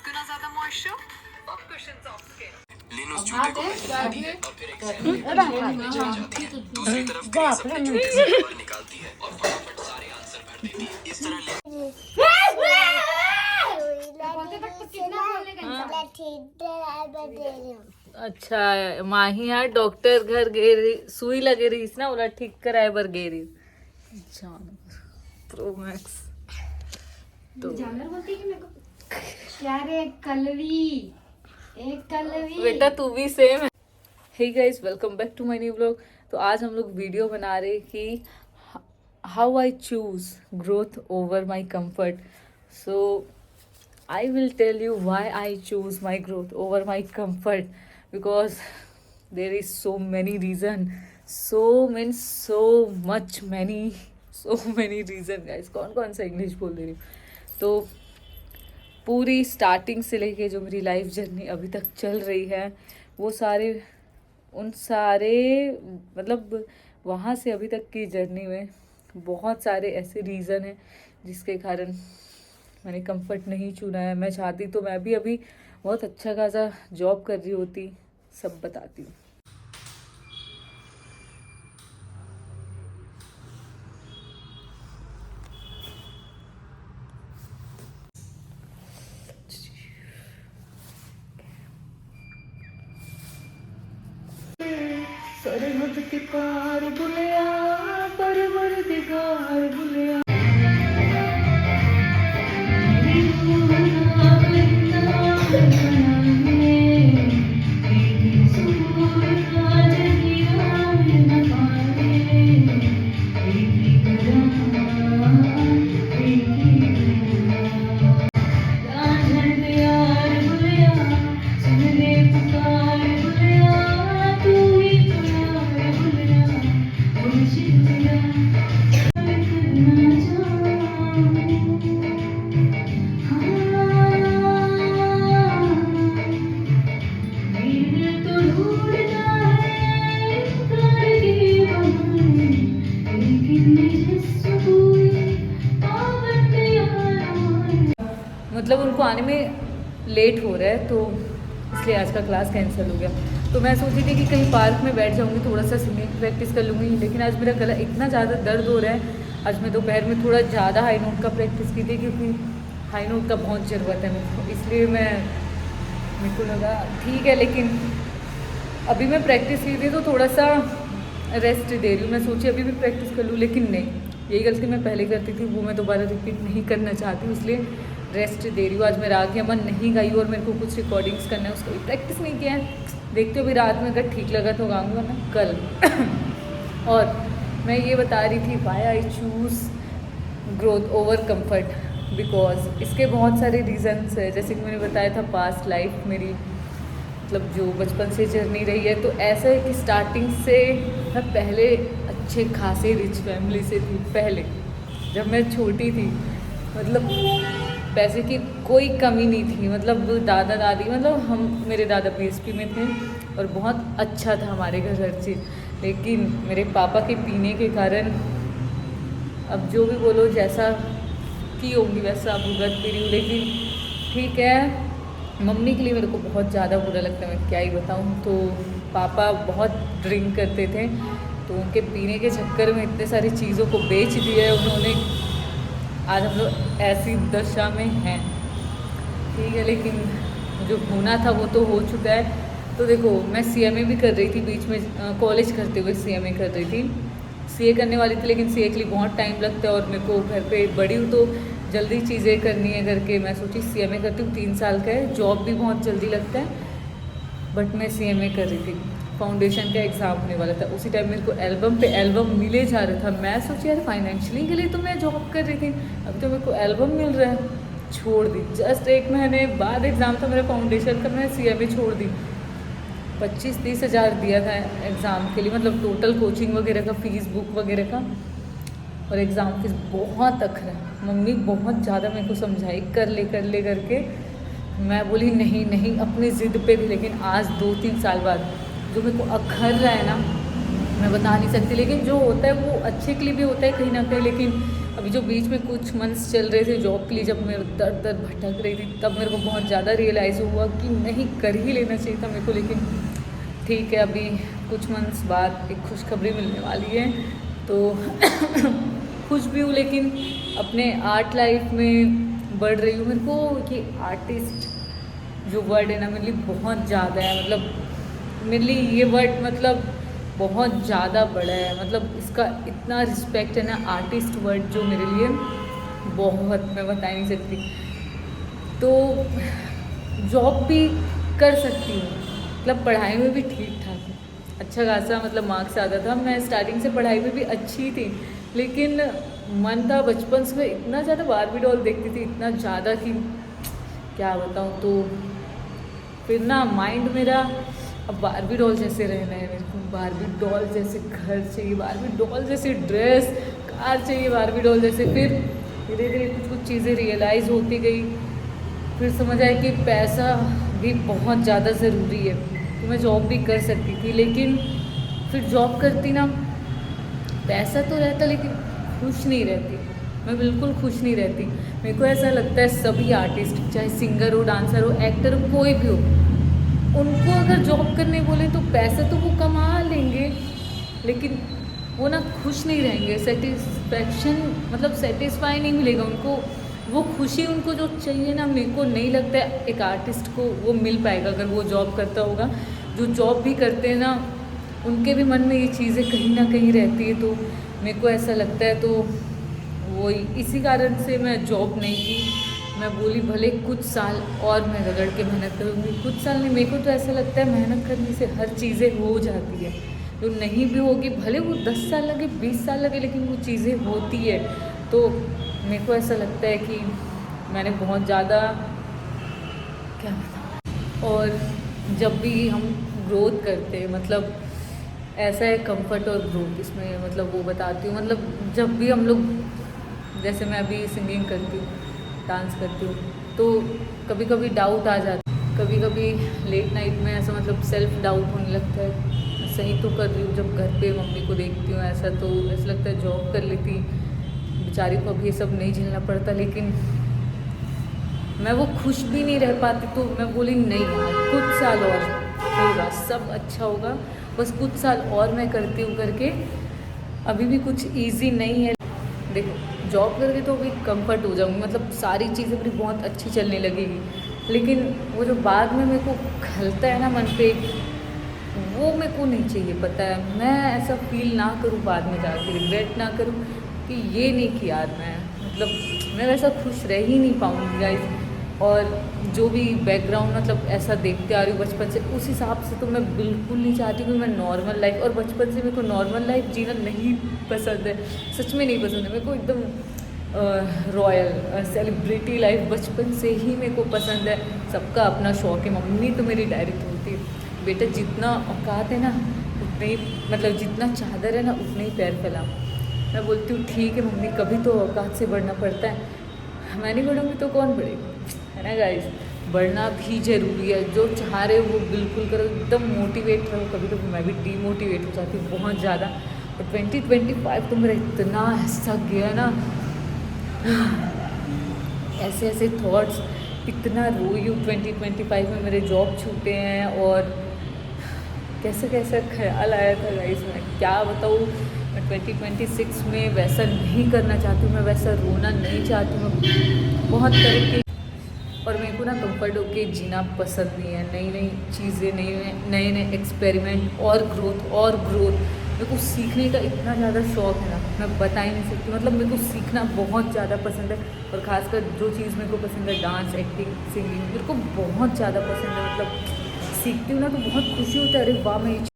10 गुना ज्यादा मॉइस्चर और cushion soft skin. लेन उस जूते को पहनती है और फिर एक सेकंड में जवाब जाती है। दूसरी तरफ ग्रेस अपने जूते से नंबर निकालती है और फटाफट सारे आंसर भर देती है। इस तरह अच्छा माही यार डॉक्टर घर गए रही, सुई लगे रही ना, बोला ठीक कराए बर गए रही प्रो मैक्स तो क्या रे कलवी बेटा तू भी सेम है। Hey guys welcome back to my new vlog. तो आज हम लोग वीडियो बना रहे कि how I choose growth over my comfort. So I will tell you why I choose my growth over my comfort, because there is so many reason, so many reason guys। कौन सा English बोल रही हूँ। तो पूरी starting से लेके जो मेरी लाइफ जर्नी अभी तक चल रही है वो उन सारे मतलब वहाँ से अभी तक की जर्नी में बहुत सारे ऐसे रीज़न हैं जिसके कारण मैंने कंफर्ट नहीं चुना है। मैं चाहती तो मैं भी अभी बहुत अच्छा खासा जॉब कर रही होती, सब बताती हूँ। सरहद के पार बुलिया परवर दिगार बुलिया मतलब उनको आने में लेट हो रहा है तो इसलिए आज का क्लास कैंसिल हो गया। तो मैं सोची थी कि कहीं पार्क में बैठ जाऊंगी, थोड़ा सा सिंगिंग प्रैक्टिस कर लूँगी, लेकिन आज मेरा गला इतना ज़्यादा दर्द हो रहा है। आज मैं दोपहर में थोड़ा ज़्यादा हाई नोट का प्रैक्टिस की थी क्योंकि हाई नोट का बहुत ज़रूरत है मेरे को, इसलिए मेरे को लगा ठीक है। लेकिन अभी मैं प्रैक्टिस की थी तो थोड़ा सा रेस्ट दे रही हूँ। मैं सोची अभी भी प्रैक्टिस कर लूँ, लेकिन नहीं, यही गलती मैं पहले करती थी वो मैं दोबारा रिपीट नहीं करना चाहती हूँ, इसलिए रेस्ट दे रही हूँ। आज मैं राग या मन नहीं गाई और मेरे को कुछ रिकॉर्डिंग्स करना है, उसका भी प्रैक्टिस नहीं किया है। देखते हो अभी रात में अगर ठीक लगा तो गाऊंगा ना कल। और मैं ये बता रही थी why I choose growth over comfort, because इसके बहुत सारे रीज़न्स है। जैसे कि मैंने बताया था पास्ट लाइफ मेरी मतलब जो बचपन से जर्नी रही है, तो ऐसा है कि स्टार्टिंग से मैं पहले अच्छे खासे रिच फैमिली से थी। पहले जब मैं छोटी थी मतलब पैसे की कोई कमी नहीं थी। मतलब दादा दादी मतलब मेरे दादा पीएसपी में थे और बहुत अच्छा था हमारे घर हर चीज़, लेकिन मेरे पापा के पीने के कारण अब जो भी बोलो जैसा की होंगी वैसा भुगत भी रही हूँ। लेकिन ठीक है, मम्मी के लिए मेरे को बहुत ज़्यादा बुरा लगता है, मैं क्या ही बताऊँ। तो पापा बहुत ड्रिंक करते थे तो उनके पीने के चक्कर में इतने सारी चीज़ों को बेच दिया है उन्होंने। आज हम लोग ऐसी दशा में हैं, ठीक है, लेकिन जो होना था वो तो हो चुका है। तो देखो मैं सीएमए भी कर रही थी बीच में, कॉलेज करते हुए सीएमए कर रही थी, सीए करने वाली थी, लेकिन सीए के लिए बहुत टाइम लगता है और मेरे को घर पे बड़ी हूँ तो जल्दी चीज़ें करनी है करके मैं सोची सीएमए करती हूँ। 3 साल का है, जॉब भी बहुत जल्दी लगता है, बट मैं सीएमए कर रही थी। फाउंडेशन का एग्ज़ाम होने वाला था, उसी टाइम मेरे को एल्बम पे एल्बम मिले जा रहा था। मैं सोची यार फाइनेंशियली के लिए तो मैं जॉब कर रही थी, अब तो मेरे को एल्बम मिल रहा है, छोड़ दी। जस्ट 1 महीने बाद एग्ज़ाम था मेरा फाउंडेशन का, मैं सीएमए छोड़ दी। 25-30 हज़ार दिया था एग्ज़ाम के लिए, मतलब टोटल कोचिंग वगैरह का फीस, बुक वगैरह का, और एग्ज़ाम फीस बहुत अखरा। मम्मी बहुत ज़्यादा मेरे को समझाई कर ले करके, मैं बोली नहीं अपनी ज़िद पे थी। लेकिन आज 2-3 साल बाद जो मेरे को अखर रहा है ना, मैं बता नहीं सकती। लेकिन जो होता है वो अच्छे के लिए भी होता है कहीं ना कहीं, लेकिन अभी जो बीच में कुछ मंथ्स चल रहे थे जॉब के लिए, जब मैं दर दर भटक रही थी, तब मेरे को बहुत ज़्यादा रियलाइज़ हुआ कि नहीं, कर ही लेना चाहिए था मेरे को। लेकिन ठीक है, अभी कुछ मंथ्स बाद एक खुशखबरी मिलने वाली है, तो खुश भी हूँ, लेकिन अपने आर्ट लाइफ में बढ़ रही हूँ। मेरे को ये आर्टिस्ट जो वर्ड है ना, मेरे लिए बहुत ज़्यादा है। मतलब मेरे लिए ये वर्ड मतलब बहुत ज़्यादा बड़ा है। मतलब इसका इतना रिस्पेक्ट है ना, आर्टिस्ट वर्ड जो मेरे लिए बहुत, मैं बता नहीं सकती। तो जॉब भी कर सकती हूँ, मतलब पढ़ाई में भी ठीक ठाक है, अच्छा खासा मतलब मार्क्स आता था। मैं स्टार्टिंग से पढ़ाई में भी अच्छी थी, लेकिन मन था बचपन से इतना ज़्यादा बारबी डॉल देखती थी, इतना ज़्यादा कि क्या बताऊँ। तो फिर ना माइंड मेरा अब बारबी डॉल जैसे रहना है, मेरे को बारबी डॉल जैसे घर चाहिए, बारबी डॉल जैसे ड्रेस, कार चाहिए बारबी डॉल जैसे। फिर धीरे धीरे कुछ कुछ चीज़ें रियलाइज़ होती गई, फिर समझ आया कि पैसा भी बहुत ज़्यादा ज़रूरी है। तो मैं जॉब भी कर सकती थी, लेकिन फिर जॉब करती ना, पैसा तो रहता लेकिन खुश नहीं रहती, मैं बिल्कुल खुश नहीं रहती। मेरे को ऐसा लगता है सभी आर्टिस्ट, चाहे सिंगर हो, डांसर हो, एक्टर हो, कोई भी हो, उनको अगर जॉब करने बोले तो पैसा तो वो कमा लेंगे, लेकिन वो ना खुश नहीं रहेंगे, सेटिस्फैक्शन मतलब सेटिस्फाई नहीं मिलेगा उनको। वो खुशी उनको जो चाहिए ना, मेरे को नहीं लगता है एक आर्टिस्ट को वो मिल पाएगा अगर वो जॉब करता होगा। जो जॉब भी करते हैं ना, उनके भी मन में ये चीज़ें कहीं ना कहीं रहती है। तो मेरे को ऐसा लगता है, तो वही इसी कारण से मैं जॉब नहीं की। मैं बोली भले कुछ साल और मैं रगड़ के मेहनत करूँगी, कुछ साल नहीं, मेरे को तो ऐसा लगता है मेहनत करने से हर चीज़ें हो जाती है। जो नहीं भी होगी, भले वो 10 साल लगे, 20 साल लगे, लेकिन वो चीज़ें होती है। तो मेरे को ऐसा लगता है कि मैंने बहुत ज़्यादा क्या बताऊँ। और जब भी हम ग्रोथ करते हैं, मतलब ऐसा है कंफर्ट और ग्रोथ, इसमें मतलब वो बताती हूँ। मतलब जब भी हम लोग, जैसे मैं अभी सिंगिंग करती हूँ, डांस करती हूँ, तो कभी कभी डाउट आ जाता है, कभी कभी लेट नाइट में ऐसा मतलब सेल्फ डाउट होने लगता है, सही तो कर रही हूँ। जब घर पे मम्मी को देखती हूँ ऐसा, तो ऐसा लगता है जॉब कर लेती, बेचारी को अभी ये सब नहीं झेलना पड़ता। लेकिन मैं वो खुश भी नहीं रह पाती, तो मैं बोली नहीं यार, कुछ साल और होगा, सब अच्छा होगा, बस कुछ साल और मैं करती हूँ करके। अभी भी कुछ ईजी नहीं है। देखो, जॉब करके तो अभी कंफर्ट हो जाऊँगी, मतलब सारी चीज़ें मेरी बहुत अच्छी चलने लगेगी। लेकिन वो जो बाद में मेरे को खलता है ना मन पे, वो मेरे को नहीं चाहिए। पता है, मैं ऐसा फील ना करूँ बाद में जाके, रिग्रेट ना करूँ कि ये नहीं किया यार, मैं वैसा खुश रह ही नहीं पाऊँगी गाइस। और जो भी बैकग्राउंड मतलब ऐसा देखते आ रही हूँ बचपन से, उस हिसाब से तो मैं बिल्कुल नहीं चाहती कि मैं नॉर्मल लाइफ, और बचपन से मेरे को नॉर्मल लाइफ जीना नहीं पसंद है, सच में नहीं पसंद है। मेरे को एकदम रॉयल सेलिब्रिटी लाइफ बचपन से ही मेरे को पसंद है। सबका अपना शौक़ है। मम्मी तो मेरी डायरेक्ट बोलती है, बेटा जितना औकात है ना उतने ही, मतलब जितना चादर है ना उतने ही पैर फैला। मैं बोलती हूँ ठीक है मम्मी, कभी तो औकात से बढ़ना पड़ता है, मैं नहीं बढ़ूँगी तो कौन बढ़ेगा, है ना गाइस। बढ़ना भी ज़रूरी है, जो चाह रहे हो वो बिल्कुल करो, एकदम मोटिवेट रहो। कभी कभी मैं भी डीमोटिवेट हो जाती हूँ बहुत ज़्यादा, और 2025 तो मेरा इतना ऐसा गया ना, ऐसे ऐसे थॉट्स, इतना रोई हूँ 2025 में। मेरे जॉब छूटे हैं और कैसे कैसे ख्याल आया था गाइस, मैं क्या बताऊँ। मैं 2026 में वैसा नहीं करना चाहती हूँ, मैं वैसा रोना नहीं चाहती हूँ। मैं बहुत तरह और मेरे को ना कंफर्ट होके जीना पसंद नहीं है। नई नई चीज़ें, नए नए एक्सपेरिमेंट और ग्रोथ। मेरे को सीखने का इतना ज़्यादा शौक़ है ना, मैं बता ही नहीं सकती। मतलब मेरे को सीखना बहुत ज़्यादा पसंद है, और ख़ासकर जो चीज़ मेरे को पसंद है, डांस, एक्टिंग, सिंगिंग, मेरे को बहुत ज़्यादा पसंद है। मतलब सीखती हूँ ना तो बहुत खुशी होती है, अरे वाह मैं